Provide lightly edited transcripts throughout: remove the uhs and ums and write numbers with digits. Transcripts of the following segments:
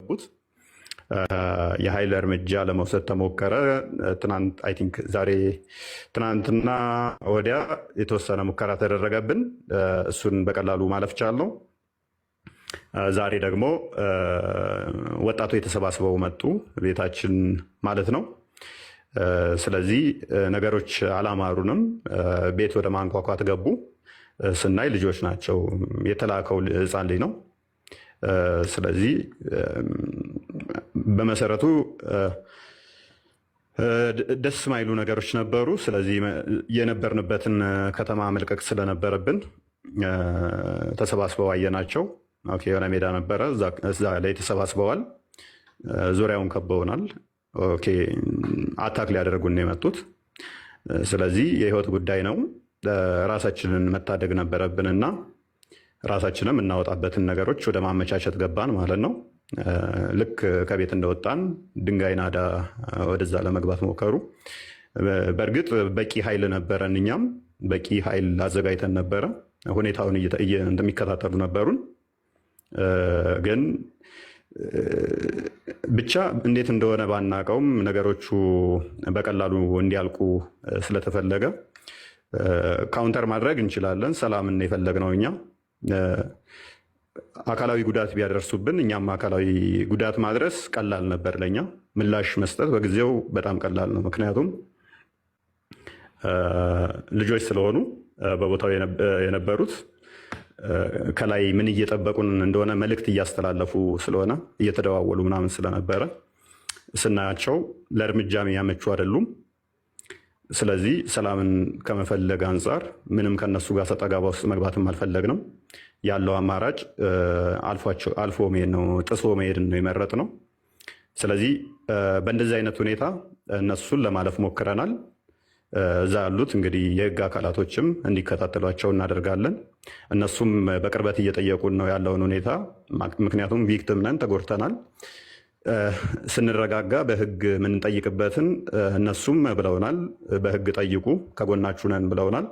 ቡት የኃይል እርምጃ ለመውሰድ ተሞከረ። ትናንት አይ ቲንክ ዛሬ ትናንትና ወዲያ የተወሰነ ሙከራ ተደረገብን። እሱን በቀላሉ ማለፍ ቻልነው። ዛሬ ደግሞ ወጣቶች የተሰባስበው መጡ ቤታችን ማለት ነው። ስለዚህ ነገሮች አላማሩንም። ቤት ወደ ማንኳኳት ገቡ። ስናይ ልጆች ናቸው። የተላከው ሕፃን ልጅ ነው። ስለዚህ በመሰረቱ ደስ ማይሉ ነገሮች ነበሩ። ስለዚህ የነበርንበትን ከተማ መልቀቅ ስለነበረብን ተሰባስበው አየናቸው። የሆነ ሜዳ ነበረ፣ እዛ ላይ ተሰባስበዋል። ዙሪያውን ከበውናል። አታክ ሊያደርጉን ነው የመጡት። ስለዚህ የህይወት ጉዳይ ነው። ራሳችንን መታደግ ነበረብንና ራሳችንም እናወጣበትን ነገሮች ወደ ማመቻቸት ገባን ማለት ነው። ልክ ከቤት እንደወጣን ድንጋይ ናዳ ወደዛ ለመግባት ሞከሩ። በእርግጥ በቂ ኃይል ነበረን፣ እኛም በቂ ኃይል አዘጋጅተን ነበረ። ሁኔታውን እንደሚከታተሉ ነበሩን። ግን ብቻ እንዴት እንደሆነ ባናቀውም ነገሮቹ በቀላሉ እንዲያልቁ ስለተፈለገ ካውንተር ማድረግ እንችላለን። ሰላምን የፈለግነው እኛ አካላዊ ጉዳት ቢያደርሱብን እኛም አካላዊ ጉዳት ማድረስ ቀላል ነበር ለኛ። ምላሽ መስጠት በጊዜው በጣም ቀላል ነው። ምክንያቱም ልጆች ስለሆኑ በቦታው የነበሩት ከላይ ምን እየጠበቁን እንደሆነ መልእክት እያስተላለፉ ስለሆነ እየተደዋወሉ ምናምን ስለነበረ ስናያቸው ለእርምጃ የሚያመቹ አይደሉም። ስለዚህ ሰላምን ከመፈለግ አንጻር ምንም ከነሱ ጋር ሰጣ ገባ ውስጥ መግባትም አልፈለግንም። ያለው አማራጭ አልፎ መሄድ ነው፣ ጥሶ መሄድ ነው የመረጥ ነው። ስለዚህ በእንደዚህ አይነት ሁኔታ እነሱን ለማለፍ ሞክረናል። እዛ ያሉት እንግዲህ የህግ አካላቶችም እንዲከታተሏቸው እናደርጋለን። እነሱም በቅርበት እየጠየቁን ነው ያለውን ሁኔታ። ምክንያቱም ቪክቲም ነን፣ ተጎድተናል። ስንረጋጋ በህግ የምንጠይቅበትን እነሱም ብለውናል። በህግ ጠይቁ፣ ከጎናችሁ ነን ብለውናል።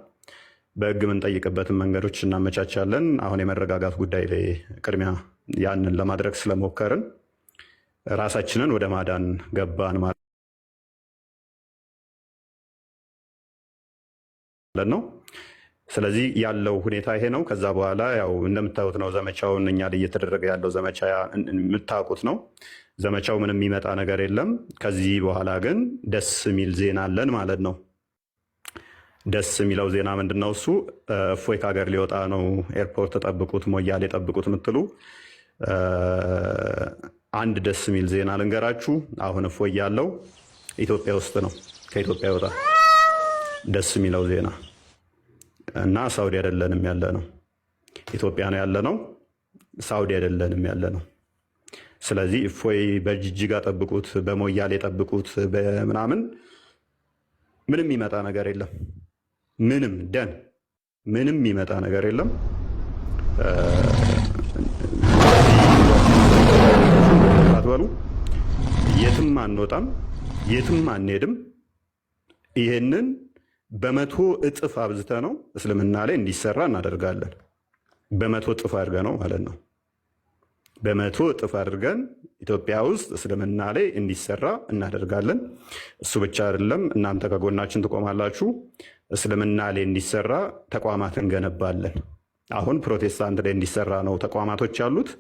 በህግ የምንጠይቅበትን መንገዶች እናመቻቻለን። አሁን የመረጋጋት ጉዳይ ላይ ቅድሚያ ያንን ለማድረግ ስለሞከርን ራሳችንን ወደ ማዳን ገባን ማለት ነው። ስለዚህ ያለው ሁኔታ ይሄ ነው። ከዛ በኋላ ያው እንደምታዩት ነው ዘመቻውን እኛ ላይ እየተደረገ ያለው ዘመቻ የምታውቁት ነው። ዘመቻው ምንም የሚመጣ ነገር የለም። ከዚህ በኋላ ግን ደስ የሚል ዜና አለን ማለት ነው። ደስ የሚለው ዜና ምንድን ነው? እሱ እፎይ ከሀገር ሊወጣ ነው። ኤርፖርት ጠብቁት፣ ሞያሌ ጠብቁት የምትሉ አንድ ደስ የሚል ዜና ልንገራችሁ። አሁን እፎይ ያለው ኢትዮጵያ ውስጥ ነው። ከኢትዮጵያ ይወጣ ደስ የሚለው ዜና እና ሳውዲ አይደለንም ያለ ነው፣ ኢትዮጵያ ነው ያለ ነው። ሳውዲ አይደለንም ያለ ነው። ስለዚህ እፎይ በጅጅጋ ጠብቁት፣ በሞያሌ ጠብቁት፣ በምናምን ምንም ይመጣ ነገር የለም። ምንም ይመጣ ነገር የለም። አትበሉ። የትም አንወጣም፣ የትም አንሄድም። ይሄንን በመቶ እጥፍ አብዝተ ነው እስልምና ላይ እንዲሰራ እናደርጋለን። በመቶ እጥፍ አድርገ ነው ማለት ነው። በመቶ እጥፍ አድርገን ኢትዮጵያ ውስጥ እስልምና ላይ እንዲሰራ እናደርጋለን። እሱ ብቻ አይደለም፣ እናንተ ከጎናችን ትቆማላችሁ። እስልምና ላይ እንዲሰራ ተቋማት እንገነባለን። አሁን ፕሮቴስታንት ላይ እንዲሰራ ነው ተቋማቶች ያሉት።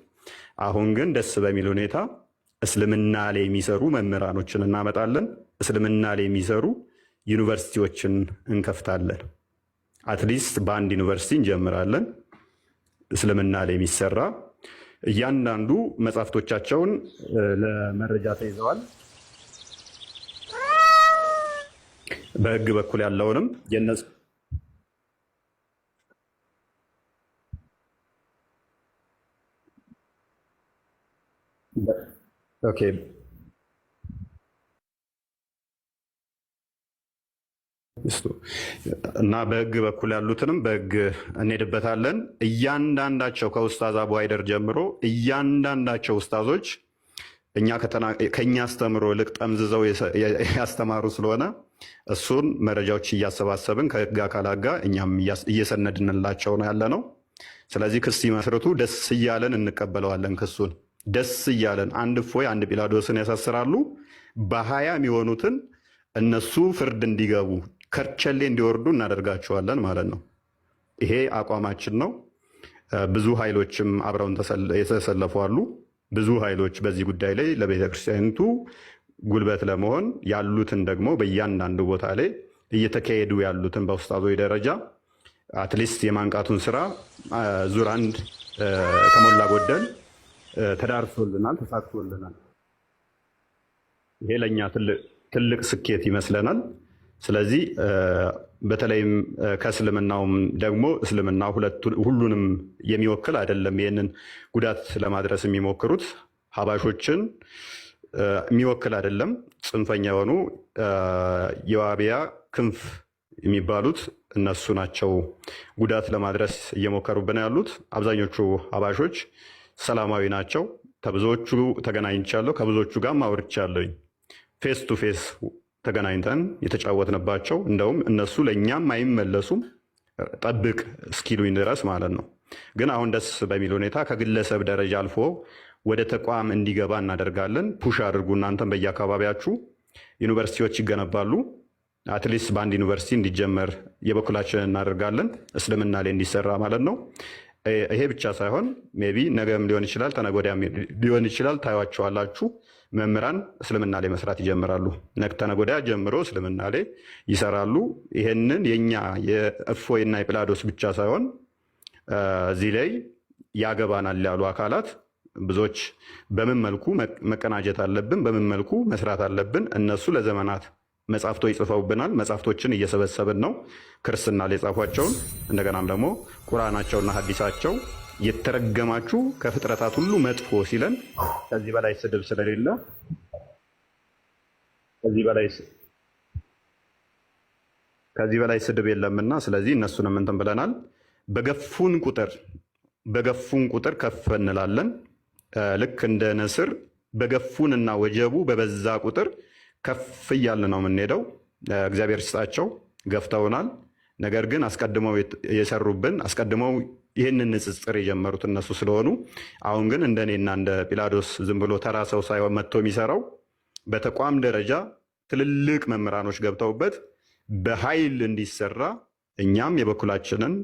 አሁን ግን ደስ በሚል ሁኔታ እስልምና ላይ የሚሰሩ መምህራኖችን እናመጣለን። እስልምና ላይ የሚሰሩ ዩኒቨርሲቲዎችን እንከፍታለን። አትሊስት በአንድ ዩኒቨርሲቲ እንጀምራለን። እስልምና ላይ የሚሰራ እያንዳንዱ መጽሐፍቶቻቸውን ለመረጃ ተይዘዋል። በህግ በኩል ያለውንም የነሱ ኦኬ እና በህግ በኩል ያሉትንም በህግ እንሄድበታለን። እያንዳንዳቸው ከኡስታዝ አቡ ሃይደር ጀምሮ እያንዳንዳቸው ኡስታዞች ከኛ አስተምሮ ልቅ ጠምዝዘው ያስተማሩ ስለሆነ እሱን መረጃዎች እያሰባሰብን ከህግ አካላት ጋር እኛም እየሰነድንላቸው ነው ያለ ነው። ስለዚህ ክስ ይመስርቱ፣ ደስ እያለን እንቀበለዋለን ክሱን። ደስ እያለን አንድ እፎይ አንድ ጲላዶስን ያሳስራሉ። በ20 የሚሆኑትን እነሱ ፍርድ እንዲገቡ ከርቸሌ እንዲወርዱ እናደርጋቸዋለን ማለት ነው። ይሄ አቋማችን ነው። ብዙ ኃይሎችም አብረውን የተሰለፉ አሉ። ብዙ ኃይሎች በዚህ ጉዳይ ላይ ለቤተክርስቲያኒቱ ጉልበት ለመሆን ያሉትን ደግሞ በእያንዳንዱ ቦታ ላይ እየተካሄዱ ያሉትን በውስጣዊ ደረጃ አትሊስት የማንቃቱን ስራ ዙር አንድ ከሞላ ጎደል ተዳርሶልናል፣ ተሳክቶልናል። ይሄ ለእኛ ትልቅ ስኬት ይመስለናል። ስለዚህ በተለይም ከእስልምናውም ደግሞ እስልምና ሁሉንም የሚወክል አይደለም። ይህንን ጉዳት ለማድረስ የሚሞክሩት ሀባሾችን የሚወክል አይደለም። ጽንፈኛ የሆኑ የዋቢያ ክንፍ የሚባሉት እነሱ ናቸው ጉዳት ለማድረስ እየሞከሩብን ያሉት። አብዛኞቹ ሀባሾች ሰላማዊ ናቸው። ከብዙዎቹ ተገናኝቻለሁ፣ ከብዙዎቹ ጋር አውርቻለሁኝ። ፌስ ቱ ፌስ ተገናኝተን የተጫወትንባቸው፣ እንደውም እነሱ ለእኛም አይመለሱም ጠብቅ እስኪሉኝ ድረስ ማለት ነው። ግን አሁን ደስ በሚል ሁኔታ ከግለሰብ ደረጃ አልፎ ወደ ተቋም እንዲገባ እናደርጋለን። ፑሽ አድርጉ። እናንተም በየአካባቢያችሁ ዩኒቨርሲቲዎች ይገነባሉ። አትሊስት በአንድ ዩኒቨርሲቲ እንዲጀመር የበኩላችንን እናደርጋለን፣ እስልምና ላይ እንዲሰራ ማለት ነው። ይሄ ብቻ ሳይሆን ሜይ ቢ ነገም ሊሆን ይችላል፣ ተነገ ወዲያም ሊሆን ይችላል። ታዩዋቸዋላችሁ። መምህራን እስልምና ላይ መስራት ይጀምራሉ። ተነገ ወዲያ ጀምሮ እስልምና ላይ ይሰራሉ። ይሄንን የኛ የእፎይና የጲላዶስ ብቻ ሳይሆን እዚህ ላይ ያገባናል ያሉ አካላት ብዙዎች በምን መልኩ መቀናጀት አለብን፣ በምን መልኩ መስራት አለብን። እነሱ ለዘመናት መጽሐፍቶች ይጽፈውብናል። መጽሐፍቶችን እየሰበሰብን ነው፣ ክርስትና ላይ የጻፏቸውን። እንደገናም ደግሞ ቁርአናቸውና ሐዲሳቸው የተረገማችሁ ከፍጥረታት ሁሉ መጥፎ ሲለን ከዚህ በላይ ስድብ ስለሌለ ከዚህ በላይ ስድብ የለምና፣ ስለዚህ እነሱንም እንትን ብለናል። በገፉን ቁጥር ከፍ እንላለን። ልክ እንደ ንስር በገፉንና ወጀቡ በበዛ ቁጥር ከፍ እያልን ነው የምንሄደው። እግዚአብሔር ይስጣቸው፣ ገፍተውናል። ነገር ግን አስቀድመው የሰሩብን አስቀድመው ይህንን ንጽጽር የጀመሩት እነሱ ስለሆኑ አሁን ግን እንደኔና እንደ ጲላዶስ ዝም ብሎ ተራ ሰው ሳይሆን መጥቶ የሚሰራው በተቋም ደረጃ ትልልቅ መምህራኖች ገብተውበት በኃይል እንዲሰራ እኛም የበኩላችንን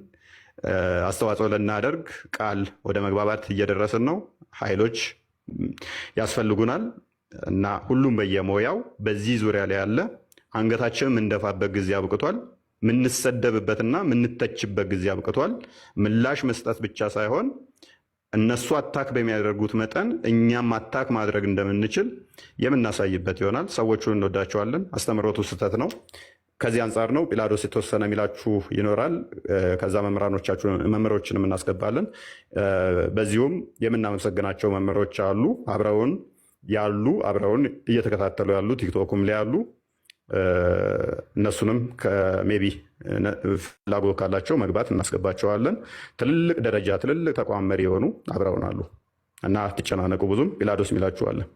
አስተዋጽኦ ልናደርግ ቃል ወደ መግባባት እየደረስን ነው። ኃይሎች ያስፈልጉናል እና ሁሉም በየሞያው በዚህ ዙሪያ ላይ ያለ አንገታችንን የምንደፋበት ጊዜ አብቅቷል። ምንሰደብበትና ምንተችበት ጊዜ አብቅቷል። ምላሽ መስጠት ብቻ ሳይሆን እነሱ አታክ በሚያደርጉት መጠን እኛም አታክ ማድረግ እንደምንችል የምናሳይበት ይሆናል። ሰዎቹን እንወዳቸዋለን። አስተምህሮቱ ስህተት ነው። ከዚህ አንጻር ነው። ጲላዶስ የተወሰነ የሚላችሁ ይኖራል። ከዛ መምህሮችንም እናስገባለን። በዚሁም የምናመሰግናቸው መምህሮች አሉ፣ አብረውን እየተከታተሉ ያሉ ቲክቶክም ላይ ያሉ። እነሱንም ከሜቢ ፍላጎት ካላቸው መግባት እናስገባቸዋለን። ትልልቅ ደረጃ ትልልቅ ተቋም መሪ የሆኑ አብረውን አሉ እና አትጨናነቁ። ብዙም ጲላዶስ የሚላችኋለን።